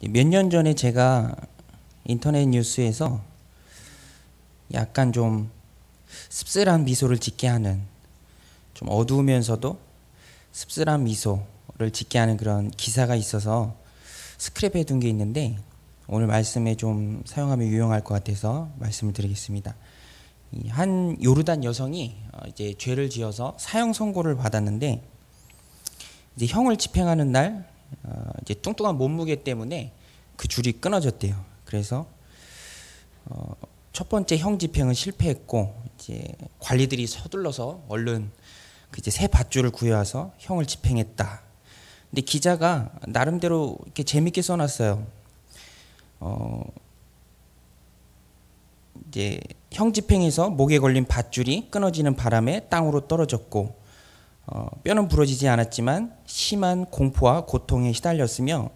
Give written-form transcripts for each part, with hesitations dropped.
몇 년 전에 제가 인터넷 뉴스에서 약간 좀 씁쓸한 미소를 짓게 하는, 좀 어두우면서도 씁쓸한 미소를 짓게 하는 그런 기사가 있어서 스크랩해 둔 게 있는데, 오늘 말씀에 좀 사용하면 유용할 것 같아서 말씀을 드리겠습니다. 한 요르단 여성이 이제 죄를 지어서 사형 선고를 받았는데, 이제 형을 집행하는 날 이제 뚱뚱한 몸무게 때문에 그 줄이 끊어졌대요. 그래서 첫 번째 형 집행은 실패했고, 이제 관리들이 서둘러서 얼른 그 이제 새 밧줄을 구해와서 형을 집행했다. 근데 기자가 나름대로 이렇게 재밌게 써놨어요. 이제 형 집행에서 목에 걸린 밧줄이 끊어지는 바람에 땅으로 떨어졌고, 뼈는 부러지지 않았지만 심한 공포와 고통에 시달렸으며,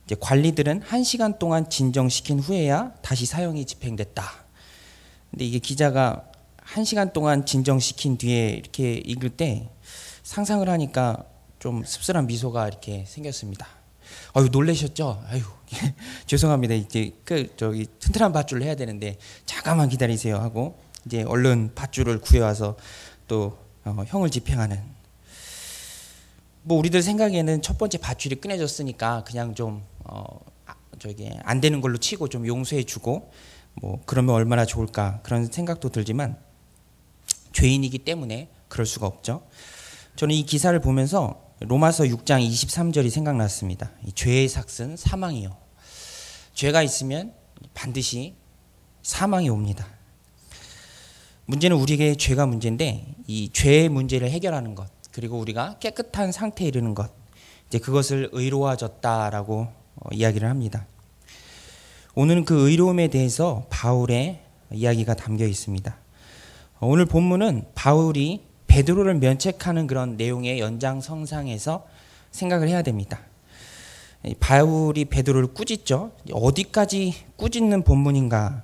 이제 관리들은 1시간 동안 진정시킨 후에야 다시 사형이 집행됐다. 근데 이게 기자가 1시간 동안 진정시킨 뒤에 이렇게 읽을 때 상상을 하니까 좀 씁쓸한 미소가 이렇게 생겼습니다. 아유, 놀라셨죠? 아유, 죄송합니다. 이제 저기 튼튼한 밧줄을 해야 되는데 잠깐만 기다리세요 하고 이제 얼른 밧줄을 구해와서 또 형을 집행하는. 뭐 우리들 생각에는 첫 번째 밧줄이 끊어졌으니까 그냥 좀 저기 안 되는 걸로 치고 좀 용서해주고 뭐 그러면 얼마나 좋을까 그런 생각도 들지만, 죄인이기 때문에 그럴 수가 없죠. 저는 이 기사를 보면서 로마서 6장 23절이 생각났습니다. 이 죄의 삭은 사망이요. 죄가 있으면 반드시 사망이 옵니다. 문제는 우리에게 죄가 문제인데, 이 죄의 문제를 해결하는 것, 그리고 우리가 깨끗한 상태에 이르는 것, 이제 그것을 의로워졌다라고 이야기를 합니다. 오늘은 그 의로움에 대해서 바울의 이야기가 담겨 있습니다. 오늘 본문은 바울이 베드로를 면책하는 그런 내용의 연장선상에서 생각을 해야 됩니다. 바울이 베드로를 꾸짖죠. 어디까지 꾸짖는 본문인가?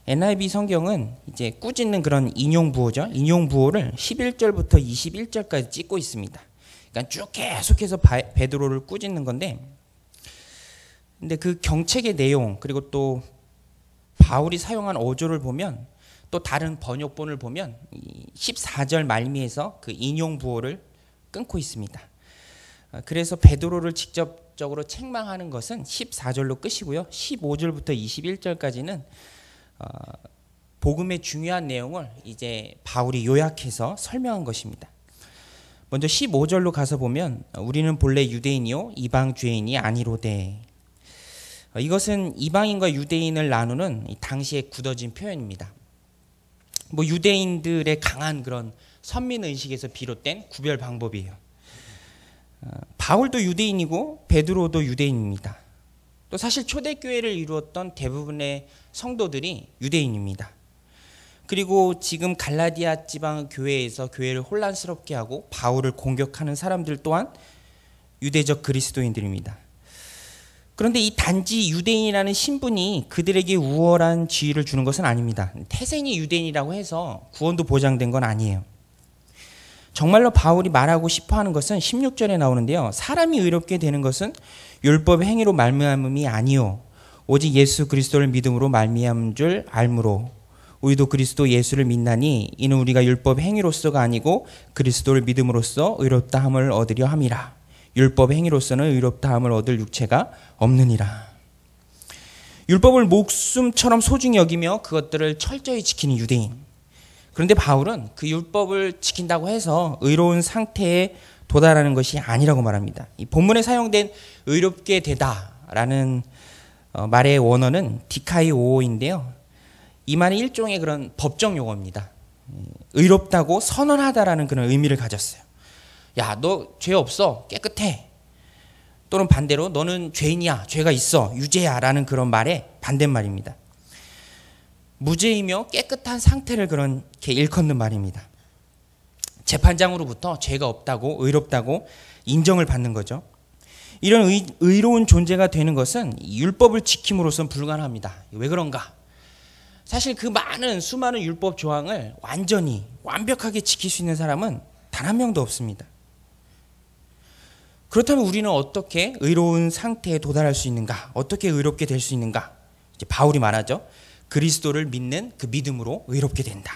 NIV 성경은 이제 꾸짖는 그런 인용부호죠. 인용부호를 11절부터 21절까지 찍고 있습니다. 그러니까 쭉 계속해서 베드로를 꾸짖는 건데, 근데 그 경책의 내용, 그리고 또 바울이 사용한 어조를 보면, 또 다른 번역본을 보면 14절 말미에서 그 인용부호를 끊고 있습니다. 그래서 베드로를 직접적으로 책망하는 것은 14절로 끝이고요. 15절부터 21절까지는 복음의 중요한 내용을 이제 바울이 요약해서 설명한 것입니다. 먼저 15절로 가서 보면, 우리는 본래 유대인이요 이방 죄인이 아니로되. 이것은 이방인과 유대인을 나누는 당시에 굳어진 표현입니다. 뭐 유대인들의 강한 그런 선민 의식에서 비롯된 구별 방법이에요. 바울도 유대인이고 베드로도 유대인입니다. 또 사실 초대교회를 이루었던 대부분의 성도들이 유대인입니다. 그리고 지금 갈라디아 지방 교회에서 교회를 혼란스럽게 하고 바울을 공격하는 사람들 또한 유대적 그리스도인들입니다. 그런데 이 단지 유대인이라는 신분이 그들에게 우월한 지위를 주는 것은 아닙니다. 태생이 유대인이라고 해서 구원도 보장된 건 아니에요. 정말로 바울이 말하고 싶어하는 것은 16절에 나오는데요. 사람이 의롭게 되는 것은 율법의 행위로 말미암음이 아니요 오직 예수 그리스도를 믿음으로 말미암은 줄 알므로 우리도 그리스도 예수를 믿나니 이는 우리가 율법의 행위로서가 아니고 그리스도를 믿음으로써 의롭다함을 얻으려 함이라. 율법의 행위로서는 의롭다함을 얻을 육체가 없느니라. 율법을 목숨처럼 소중히 여기며 그것들을 철저히 지키는 유대인. 그런데 바울은 그 율법을 지킨다고 해서 의로운 상태에 도달하는 것이 아니라고 말합니다. 이 본문에 사용된 의롭게 되다라는 말의 원어는 디카이오인데요. 이 말은 일종의 그런 법정 용어입니다. 의롭다고 선언하다라는 그런 의미를 가졌어요. 야, 너 죄 없어, 깨끗해. 또는 반대로 너는 죄인이야, 죄가 있어, 유죄야 라는 그런 말의 반대말입니다. 무죄이며 깨끗한 상태를 그렇게 일컫는 말입니다. 재판장으로부터 죄가 없다고, 의롭다고 인정을 받는 거죠. 이런 의로운 존재가 되는 것은 율법을 지킴으로선 불가능합니다. 왜 그런가? 사실 그 많은 수많은 율법 조항을 완전히 완벽하게 지킬 수 있는 사람은 단 한 명도 없습니다. 그렇다면 우리는 어떻게 의로운 상태에 도달할 수 있는가? 어떻게 의롭게 될 수 있는가? 이제 바울이 말하죠. 그리스도를 믿는 그 믿음으로 의롭게 된다.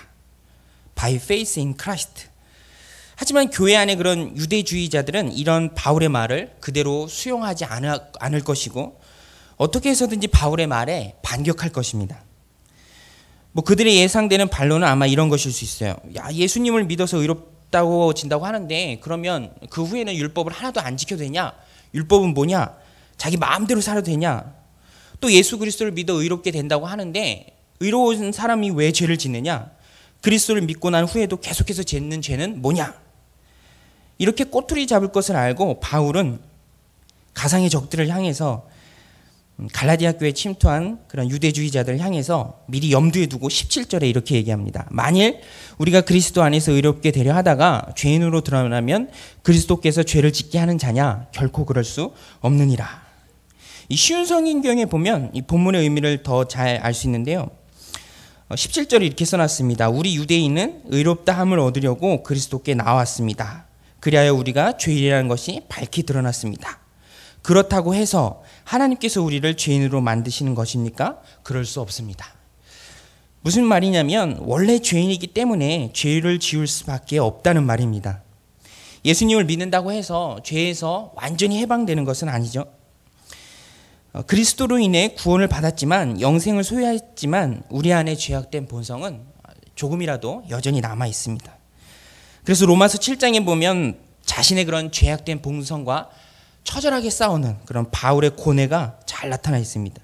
By faith in Christ. 하지만 교회 안에 그런 유대주의자들은 이런 바울의 말을 그대로 수용하지 않을 것이고 어떻게 해서든지 바울의 말에 반격할 것입니다. 뭐 그들의 예상되는 반론은 아마 이런 것일 수 있어요. 야, 예수님을 믿어서 의롭다고 진다고 하는데 그러면 그 후에는 율법을 하나도 안 지켜도 되냐? 율법은 뭐냐? 자기 마음대로 살아도 되냐? 또 예수 그리스도를 믿어 의롭게 된다고 하는데 의로운 사람이 왜 죄를 짓느냐? 그리스도를 믿고 난 후에도 계속해서 짓는 죄는 뭐냐? 이렇게 꼬투리 잡을 것을 알고 바울은 가상의 적들을 향해서 갈라디아 교회에 침투한 그런 유대주의자들을 향해서 미리 염두에 두고 17절에 이렇게 얘기합니다. 만일 우리가 그리스도 안에서 의롭게 되려 하다가 죄인으로 드러나면 그리스도께서 죄를 짓게 하는 자냐? 결코 그럴 수 없느니라. 이 쉬운 성인경에 보면 이 본문의 의미를 더 잘 알 수 있는데요. 17절에 이렇게 써놨습니다. 우리 유대인은 의롭다함을 얻으려고 그리스도께 나왔습니다. 그리하여 우리가 죄인이라는 것이 밝히 드러났습니다. 그렇다고 해서 하나님께서 우리를 죄인으로 만드시는 것입니까? 그럴 수 없습니다. 무슨 말이냐면 원래 죄인이기 때문에 죄를 지을 수밖에 없다는 말입니다. 예수님을 믿는다고 해서 죄에서 완전히 해방되는 것은 아니죠. 그리스도로 인해 구원을 받았지만 영생을 소유했지만 우리 안에 죄악된 본성은 조금이라도 여전히 남아 있습니다. 그래서 로마서 7장에 보면 자신의 그런 죄악된 본성과 처절하게 싸우는 그런 바울의 고뇌가 잘 나타나 있습니다.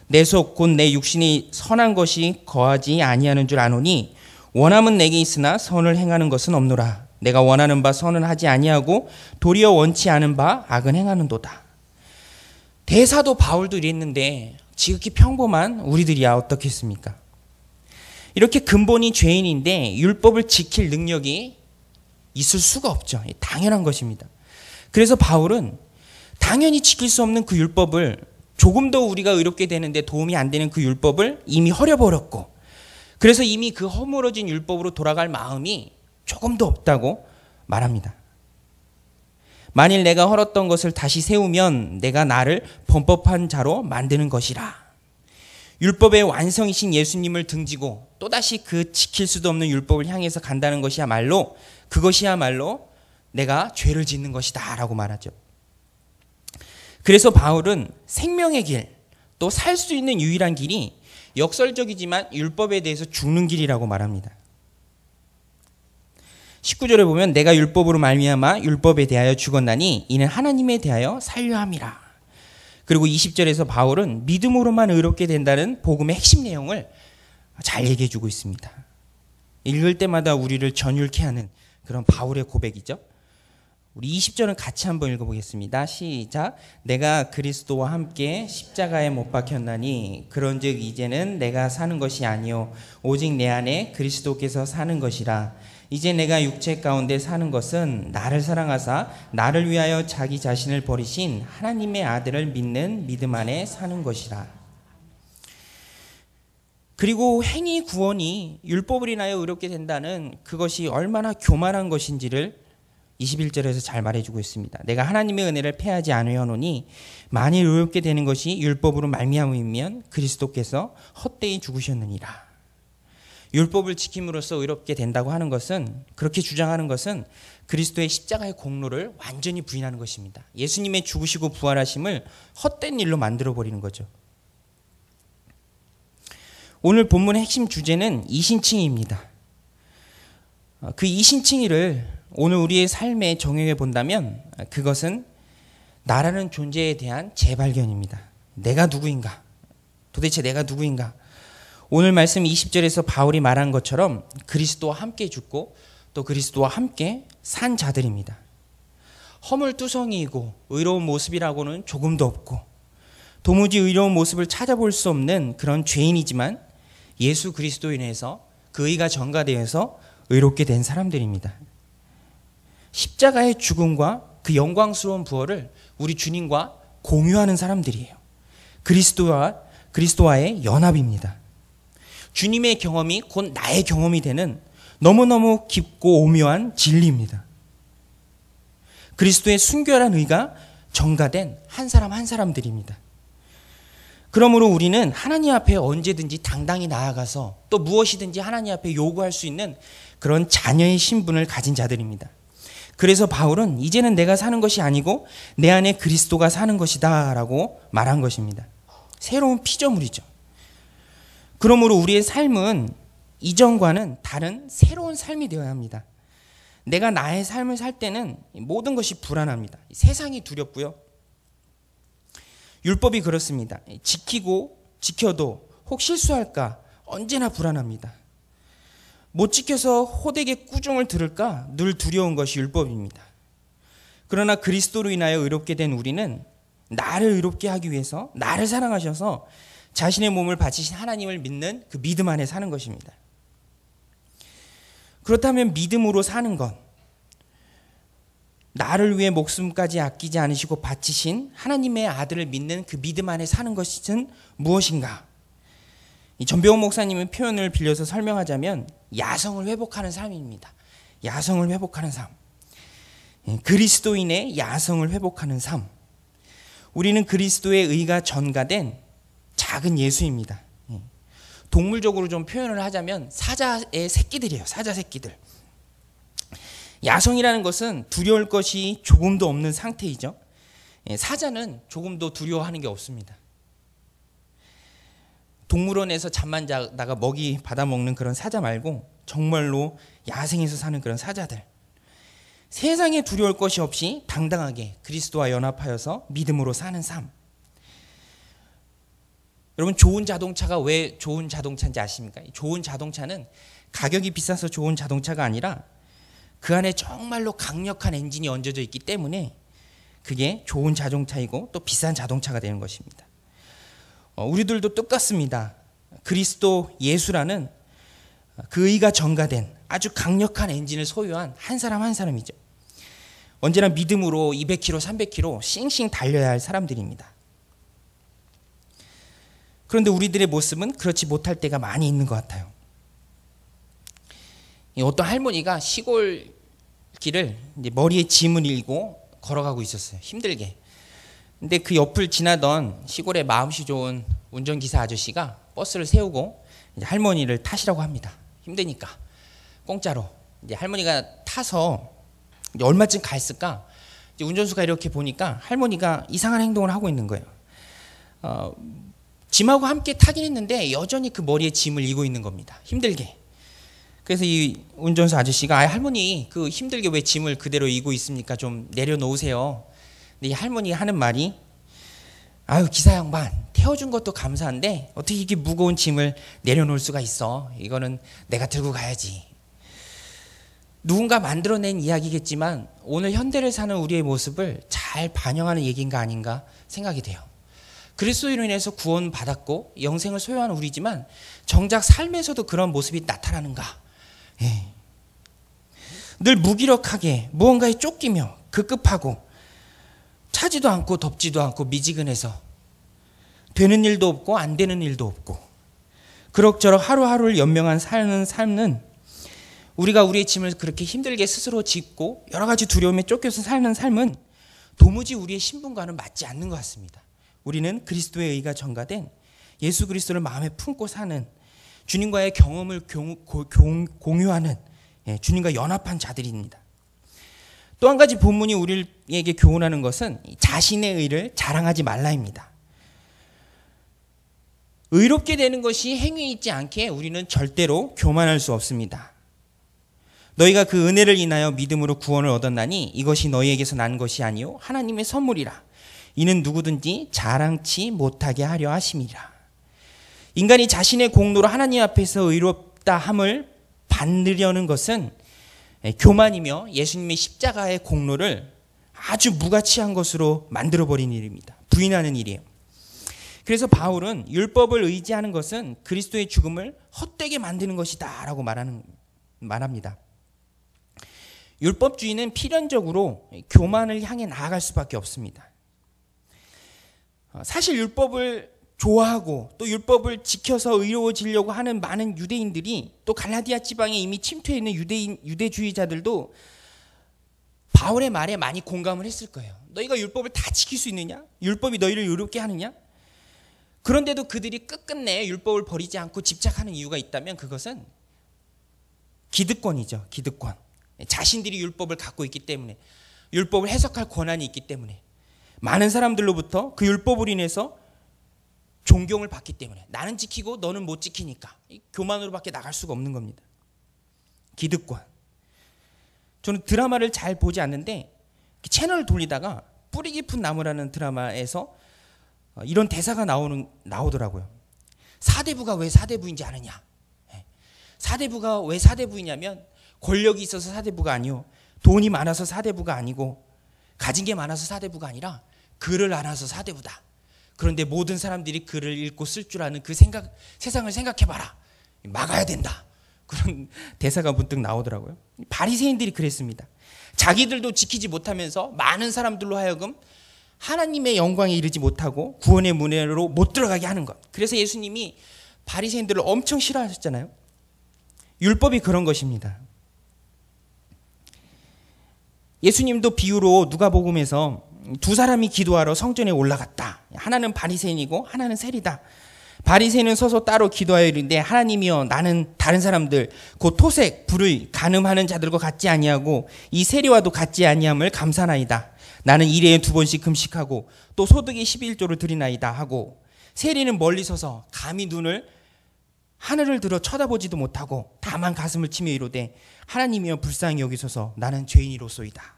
내 속 곧 내 육신이 선한 것이 거하지 아니하는 줄 아노니 원함은 내게 있으나 선을 행하는 것은 없노라. 내가 원하는 바 선은 하지 아니하고 도리어 원치 않은 바 악은 행하는도다. 대사도 바울도 이랬는데 지극히 평범한 우리들이야 어떻겠습니까? 이렇게 근본이 죄인인데 율법을 지킬 능력이 있을 수가 없죠. 당연한 것입니다. 그래서 바울은 당연히 지킬 수 없는 그 율법을 조금 더 우리가 의롭게 되는데 도움이 안 되는 그 율법을 이미 허려버렸고 그래서 이미 그 허물어진 율법으로 돌아갈 마음이 조금도 없다고 말합니다. 만일 내가 헐었던 것을 다시 세우면 내가 나를 범법한 자로 만드는 것이라. 율법의 완성이신 예수님을 등지고 또다시 그 지킬 수도 없는 율법을 향해서 간다는 것이야말로 그것이야말로 내가 죄를 짓는 것이다 라고 말하죠. 그래서 바울은 생명의 길, 또 살 수 있는 유일한 길이 역설적이지만 율법에 대해서 죽는 길이라고 말합니다. 19절에 보면 내가 율법으로 말미암아 율법에 대하여 죽었나니 이는 하나님에 대하여 살려 함이라. 그리고 20절에서 바울은 믿음으로만 의롭게 된다는 복음의 핵심 내용을 잘 얘기해 주고 있습니다. 읽을 때마다 우리를 전율케 하는 그런 바울의 고백이죠. 우리 20절은 같이 한번 읽어보겠습니다. 시작. 내가 그리스도와 함께 십자가에 못 박혔나니 그런즉 이제는 내가 사는 것이 아니요 오직 내 안에 그리스도께서 사는 것이라. 이제 내가 육체 가운데 사는 것은 나를 사랑하사 나를 위하여 자기 자신을 버리신 하나님의 아들을 믿는 믿음 안에 사는 것이라. 그리고 행위 구원이 율법을 인하여 의롭게 된다는 그것이 얼마나 교만한 것인지를 21절에서 잘 말해주고 있습니다. 내가 하나님의 은혜를 패하지 않으려노니 만일 의롭게 되는 것이 율법으로 말미암으면 그리스도께서 헛되이 죽으셨느니라. 율법을 지킴으로써 의롭게 된다고 하는 것은 그렇게 주장하는 것은 그리스도의 십자가의 공로를 완전히 부인하는 것입니다. 예수님의 죽으시고 부활하심을 헛된 일로 만들어버리는 거죠. 오늘 본문의 핵심 주제는 이신칭의입니다. 그 이신칭의를 오늘 우리의 삶에 적용해 본다면 그것은 나라는 존재에 대한 재발견입니다. 내가 누구인가? 도대체 내가 누구인가? 오늘 말씀 20절에서 바울이 말한 것처럼 그리스도와 함께 죽고 또 그리스도와 함께 산 자들입니다. 허물투성이이고 의로운 모습이라고는 조금도 없고 도무지 의로운 모습을 찾아볼 수 없는 그런 죄인이지만 예수 그리스도로 인해서 그 의가 전가되어서 의롭게 된 사람들입니다. 십자가의 죽음과 그 영광스러운 부활을 우리 주님과 공유하는 사람들이에요. 그리스도와의 연합입니다. 주님의 경험이 곧 나의 경험이 되는 너무너무 깊고 오묘한 진리입니다. 그리스도의 순결한 의가 전가된 한 사람 한 사람들입니다. 그러므로 우리는 하나님 앞에 언제든지 당당히 나아가서 또 무엇이든지 하나님 앞에 요구할 수 있는 그런 자녀의 신분을 가진 자들입니다. 그래서 바울은 이제는 내가 사는 것이 아니고 내 안에 그리스도가 사는 것이다 라고 말한 것입니다. 새로운 피조물이죠. 그러므로 우리의 삶은 이전과는 다른 새로운 삶이 되어야 합니다. 내가 나의 삶을 살 때는 모든 것이 불안합니다. 세상이 두렵고요. 율법이 그렇습니다. 지켜도 혹 실수할까 언제나 불안합니다. 못 지켜서 호되게 꾸중을 들을까 늘 두려운 것이 율법입니다. 그러나 그리스도로 인하여 의롭게 된 우리는 나를 의롭게 하기 위해서 나를 사랑하셔서 자신의 몸을 바치신 하나님을 믿는 그 믿음 안에 사는 것입니다. 그렇다면 믿음으로 사는 것, 나를 위해 목숨까지 아끼지 않으시고 바치신 하나님의 아들을 믿는 그 믿음 안에 사는 것은 무엇인가? 이 전병훈 목사님의 표현을 빌려서 설명하자면 야성을 회복하는 삶입니다. 야성을 회복하는 삶. 그리스도인의 야성을 회복하는 삶. 우리는 그리스도의 의가 전가된 작은 예수입니다. 동물적으로 좀 표현을 하자면 사자의 새끼들이에요. 사자 새끼들. 야성이라는 것은 두려울 것이 조금도 없는 상태이죠. 사자는 조금도 두려워하는 게 없습니다. 동물원에서 잠만 자다가 먹이 받아먹는 그런 사자 말고 정말로 야생에서 사는 그런 사자들. 세상에 두려울 것이 없이 당당하게 그리스도와 연합하여서 믿음으로 사는 삶. 여러분, 좋은 자동차가 왜 좋은 자동차인지 아십니까? 좋은 자동차는 가격이 비싸서 좋은 자동차가 아니라 그 안에 정말로 강력한 엔진이 얹어져 있기 때문에 그게 좋은 자동차이고 또 비싼 자동차가 되는 것입니다. 우리들도 똑같습니다. 그리스도 예수라는 그 의가 전가된 아주 강력한 엔진을 소유한 한 사람 한 사람이죠. 언제나 믿음으로 200km, 300km 싱싱 달려야 할 사람들입니다. 그런데 우리들의 모습은 그렇지 못할 때가 많이 있는 것 같아요. 어떤 할머니가 시골 길을 이제 머리에 짐을 일고 걸어가고 있었어요. 힘들게. 근데 그 옆을 지나던 시골의 마음씨 좋은 운전기사 아저씨가 버스를 세우고 이제 할머니를 타시라고 합니다. 힘드니까 공짜로. 이제 할머니가 타서 이제 얼마쯤 갔을까? 이제 운전수가 이렇게 보니까 할머니가 이상한 행동을 하고 있는 거예요. 짐하고 함께 타긴 했는데 여전히 그 머리에 짐을 이고 있는 겁니다. 힘들게. 그래서 이 운전수 아저씨가 할머니 그 힘들게 왜 짐을 그대로 이고 있습니까? 좀 내려놓으세요. 근데 이 할머니가 하는 말이 아유 기사 양반 태워준 것도 감사한데 어떻게 이렇게 무거운 짐을 내려놓을 수가 있어. 이거는 내가 들고 가야지. 누군가 만들어낸 이야기겠지만 오늘 현대를 사는 우리의 모습을 잘 반영하는 얘기인가 아닌가 생각이 돼요. 그리스도로 인해서 구원받았고 영생을 소유한 우리지만 정작 삶에서도 그런 모습이 나타나는가. 늘 무기력하게 무언가에 쫓기며 급급하고 차지도 않고 덥지도 않고 미지근해서 되는 일도 없고 안 되는 일도 없고 그럭저럭 하루하루를 연명한 사는 삶은 우리가 우리의 짐을 그렇게 힘들게 스스로 짚고 여러 가지 두려움에 쫓겨서 사는 삶은 도무지 우리의 신분과는 맞지 않는 것 같습니다. 우리는 그리스도의 의가 전가된 예수 그리스도를 마음에 품고 사는 주님과의 경험을 공유하는 주님과 연합한 자들입니다. 또 한 가지 본문이 우리에게 교훈하는 것은 자신의 의를 자랑하지 말라입니다. 의롭게 되는 것이 행위 있지 않게 우리는 절대로 교만할 수 없습니다. 너희가 그 은혜를 인하여 믿음으로 구원을 얻었나니 이것이 너희에게서 난 것이 아니요 하나님의 선물이라. 이는 누구든지 자랑치 못하게 하려 하심이라. 인간이 자신의 공로로 하나님 앞에서 의롭다 함을 받으려는 것은 교만이며 예수님의 십자가의 공로를 아주 무가치한 것으로 만들어버린 일입니다. 부인하는 일이에요. 그래서 바울은 율법을 의지하는 것은 그리스도의 죽음을 헛되게 만드는 것이다 라고 말합니다. 율법주의는 필연적으로 교만을 향해 나아갈 수밖에 없습니다. 사실 율법을 좋아하고 또 율법을 지켜서 의로워지려고 하는 많은 유대인들이 또 갈라디아 지방에 이미 침투해 있는 유대주의자들도 바울의 말에 많이 공감을 했을 거예요. 너희가 율법을 다 지킬 수 있느냐? 율법이 너희를 의롭게 하느냐? 그런데도 그들이 끝끝내 율법을 버리지 않고 집착하는 이유가 있다면 그것은 기득권이죠. 기득권. 자신들이 율법을 갖고 있기 때문에, 율법을 해석할 권한이 있기 때문에, 많은 사람들로부터 그 율법으로 인해서 존경을 받기 때문에, 나는 지키고 너는 못 지키니까 교만으로밖에 나갈 수가 없는 겁니다. 기득권. 저는 드라마를 잘 보지 않는데 채널을 돌리다가 뿌리 깊은 나무라는 드라마에서 이런 대사가 나오더라고요. 사대부가 왜 사대부인지 아느냐? 사대부가 왜 사대부이냐면 권력이 있어서 사대부가 아니요, 돈이 많아서 사대부가 아니고, 가진 게 많아서 사대부가 아니라 글을 알아서 사대부다. 그런데 모든 사람들이 글을 읽고 쓸 줄 아는 그 세상을 생각해봐라. 막아야 된다. 그런 대사가 문득 나오더라고요. 바리새인들이 그랬습니다. 자기들도 지키지 못하면서 많은 사람들로 하여금 하나님의 영광에 이르지 못하고 구원의 문으로 못 들어가게 하는 것. 그래서 예수님이 바리새인들을 엄청 싫어하셨잖아요. 율법이 그런 것입니다. 예수님도 비유로 누가복음에서 두 사람이 기도하러 성전에 올라갔다. 하나는 바리새인이고 하나는 세리다. 바리새인은 서서 따로 기도하여 이르는데, 하나님이여, 나는 다른 사람들 곧 토색, 불의, 간음하는 자들과 같지 아니하고 이 세리와도 같지 아니함을 감사나이다. 나는 일회에 2번씩 금식하고 또 소득의 11조를 드리나이다 하고, 세리는 멀리 서서 감히 눈을 하늘을 들어 쳐다보지도 못하고 다만 가슴을 치며 이르되, 하나님이여 불쌍히 여기소서, 나는 죄인이로소이다.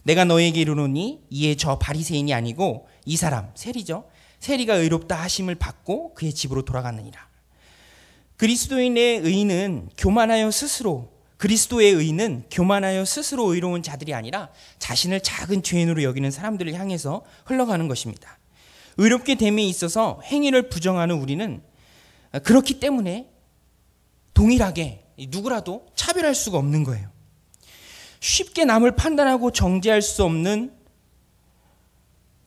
내가 너에게 이르노니 이에 저 바리새인이 아니고 이 사람, 세리죠, 세리가 의롭다 하심을 받고 그의 집으로 돌아갔느니라. 그리스도의 의는 교만하여 스스로 의로운 자들이 아니라 자신을 작은 죄인으로 여기는 사람들을 향해서 흘러가는 것입니다. 의롭게 됨에 있어서 행위를 부정하는 우리는 그렇기 때문에 동일하게 누구라도 차별할 수가 없는 거예요. 쉽게 남을 판단하고 정죄할 수 없는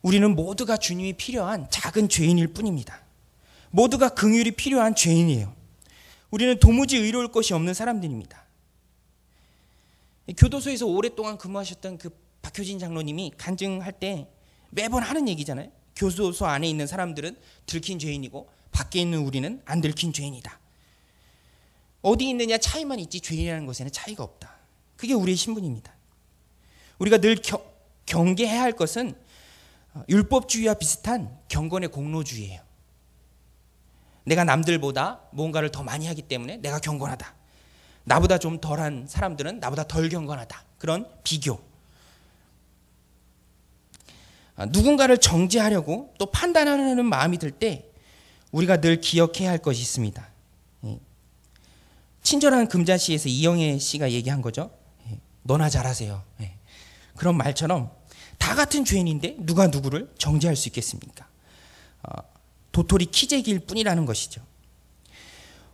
우리는 모두가 주님이 필요한 작은 죄인일 뿐입니다. 모두가 긍휼이 필요한 죄인이에요. 우리는 도무지 의로울 것이 없는 사람들입니다. 교도소에서 오랫동안 근무하셨던 그 박효진 장로님이 간증할 때 매번 하는 얘기잖아요. 교도소 안에 있는 사람들은 들킨 죄인이고 밖에 있는 우리는 안 들킨 죄인이다. 어디 있느냐 차이만 있지 죄인이라는 것에는 차이가 없다. 그게 우리의 신분입니다. 우리가 늘 경계해야 할 것은 율법주의와 비슷한 경건의 공로주의예요. 내가 남들보다 뭔가를 더 많이 하기 때문에 내가 경건하다. 나보다 좀 덜한 사람들은 나보다 덜 경건하다. 그런 비교. 누군가를 정죄하려고 또 판단하려는 마음이 들 때 우리가 늘 기억해야 할 것이 있습니다. 친절한 금자씨에서 이영애 씨가 얘기한 거죠. 너나 잘하세요. 그런 말처럼 다 같은 죄인인데 누가 누구를 정죄할 수 있겠습니까? 도토리 키재기일 뿐이라는 것이죠.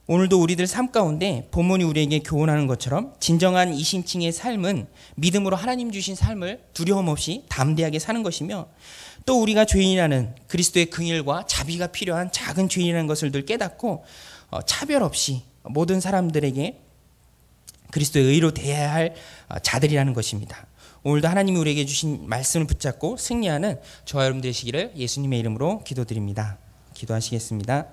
오늘도 우리들 삶 가운데 본문이 우리에게 교훈하는 것처럼 진정한 이신칭의 삶은 믿음으로 하나님 주신 삶을 두려움 없이 담대하게 사는 것이며, 또 우리가 죄인이라는 그리스도의 긍휼과 자비가 필요한 작은 죄인이라는 것을 늘 깨닫고 차별 없이 모든 사람들에게 그리스도의 의로 대해야 할 자들이라는 것입니다. 오늘도 하나님이 우리에게 주신 말씀을 붙잡고 승리하는 저와 여러분 되시기를 예수님의 이름으로 기도드립니다. 기도하시겠습니다.